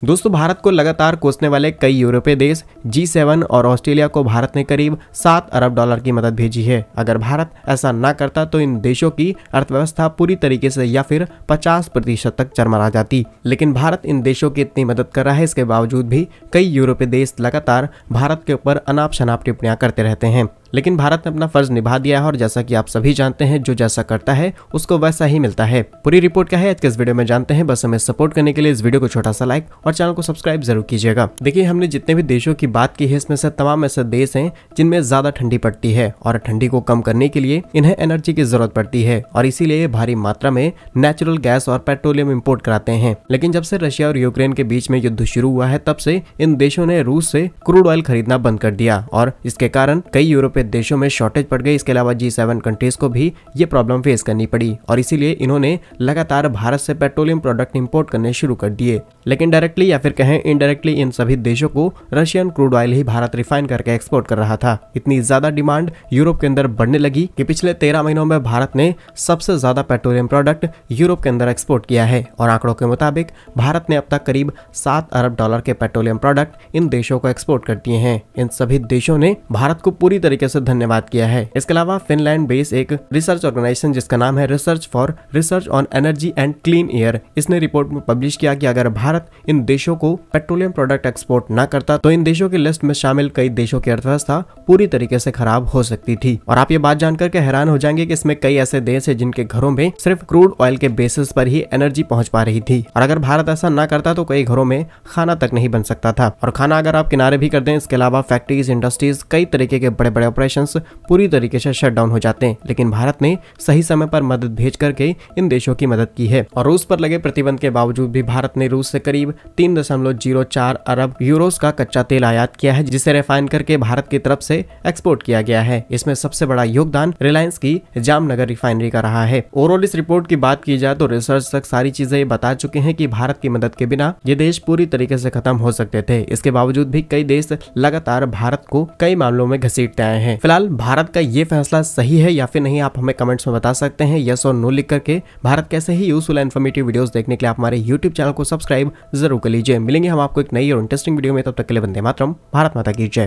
दोस्तों, भारत को लगातार कोसने वाले कई यूरोपीय देश G7 और ऑस्ट्रेलिया को भारत ने करीब 7 अरब डॉलर की मदद भेजी है। अगर भारत ऐसा ना करता तो इन देशों की अर्थव्यवस्था पूरी तरीके से या फिर 50% तक चरमरा जाती। लेकिन भारत इन देशों की इतनी मदद कर रहा है, इसके बावजूद भी कई यूरोपीय देश लगातार भारत के ऊपर अनाप शनाप टिप्पणियां करते रहते हैं। लेकिन भारत ने अपना फर्ज निभा दिया है और जैसा कि आप सभी जानते हैं, जो जैसा करता है उसको वैसा ही मिलता है। पूरी रिपोर्ट क्या है आज के इस वीडियो में जानते हैं। बस हमें सपोर्ट करने के लिए इस वीडियो को छोटा सा लाइक और चैनल को सब्सक्राइब जरूर कीजिएगा। देखिए, हमने जितने भी देशों की बात की है, इसमें से तमाम ऐसे देश हैं जिनमें ज्यादा ठंडी पड़ती है और ठंडी को कम करने के लिए इन्हें एनर्जी की जरूरत पड़ती है और इसीलिए भारी मात्रा में नेचुरल गैस और पेट्रोलियम इंपोर्ट कराते हैं। लेकिन जब से रशिया और यूक्रेन के बीच में युद्ध शुरू हुआ है, तब से इन देशों ने रूस से क्रूड ऑयल खरीदना बंद कर दिया और इसके कारण कई यूरोपीय देशों में शॉर्टेज पड़ गई। इसके अलावा G7 कंट्रीज को भी ये प्रॉब्लम फेस करनी पड़ी और इसीलिए इन्होंने लगातार भारत से पेट्रोलियम प्रोडक्ट इंपोर्ट करने शुरू कर दिए। लेकिन डायरेक्टली या फिर कहें इनडायरेक्टली इन सभी देशों को रशियन क्रूड ऑयल ही भारत रिफाइन करके एक्सपोर्ट कर रहा था। इतनी ज्यादा डिमांड यूरोप के अंदर बढ़ने लगी कि पिछले 13 महीनों में भारत ने सबसे ज्यादा पेट्रोलियम प्रोडक्ट यूरोप के अंदर एक्सपोर्ट किया है और आंकड़ों के मुताबिक भारत ने अब तक करीब 7 अरब डॉलर के पेट्रोलियम प्रोडक्ट इन देशों को एक्सपोर्ट कर दिए हैं। इन सभी देशों ने भारत को पूरी तरीके से धन्यवाद किया है। इसके अलावा फिनलैंड बेस्ड एक रिसर्च ऑर्गेनाइजेशन जिसका नाम है research on energy and clean air, इसने रिपोर्ट में पब्लिश किया कि अगर भारत इन देशों को पेट्रोलियम प्रोडक्ट एक्सपोर्ट ना करता तो इन देशों की लिस्ट में शामिल कई देशों की अर्थव्यवस्था पूरी तरीके से खराब हो सकती थी। और आप ये बात जानकर के हैरान हो जाएंगे कि इसमें कई ऐसे देश हैं जिनके घरों में सिर्फ क्रूड ऑयल के बेसिस पर ही एनर्जी पहुंच पा रही थी और अगर भारत ऐसा ना करता तो कई घरों में खाना तक नहीं बन सकता था। और खाना अगर आप किनारे भी कर दें, इसके अलावा फैक्ट्रीज, इंडस्ट्रीज, कई तरीके के बड़े बड़े ऑपरेशंस पूरी तरीके से शट डाउन हो जाते हैं। लेकिन भारत ने सही समय पर मदद भेज करके इन देशों की मदद की है और रूस पर लगे प्रतिबंध के बावजूद भी भारत ने रूस से करीब 3.04 अरब यूरोस का कच्चा तेल आयात किया है, जिसे रिफाइन करके भारत की तरफ से एक्सपोर्ट किया गया है। इसमें सबसे बड़ा योगदान रिलायंस की जामनगर रिफाइनरी का रहा है। ओवरऑल इस रिपोर्ट की बात की जाए तो रिसर्च तक सारी चीजें बता चुके हैं कि भारत की मदद के बिना ये देश पूरी तरीके से खत्म हो सकते थे। इसके बावजूद भी कई देश लगातार भारत को कई मामलों में घसीटते आए हैं। फिलहाल भारत का ये फैसला सही है या फिर नहीं, आप हमें कमेंट्स में बता सकते हैं। यस और नो लिख करके भारत कैसे ही यूजफुल इन्फॉर्मेटिव वीडियोस देखने के लिए आप हमारे YouTube चैनल को सब्सक्राइब जरूर कर लीजिए। मिलेंगे हम आपको एक नई और इंटरेस्टिंग वीडियो में, तब तक के लिए वंदे मातरम, भारत माता की जय।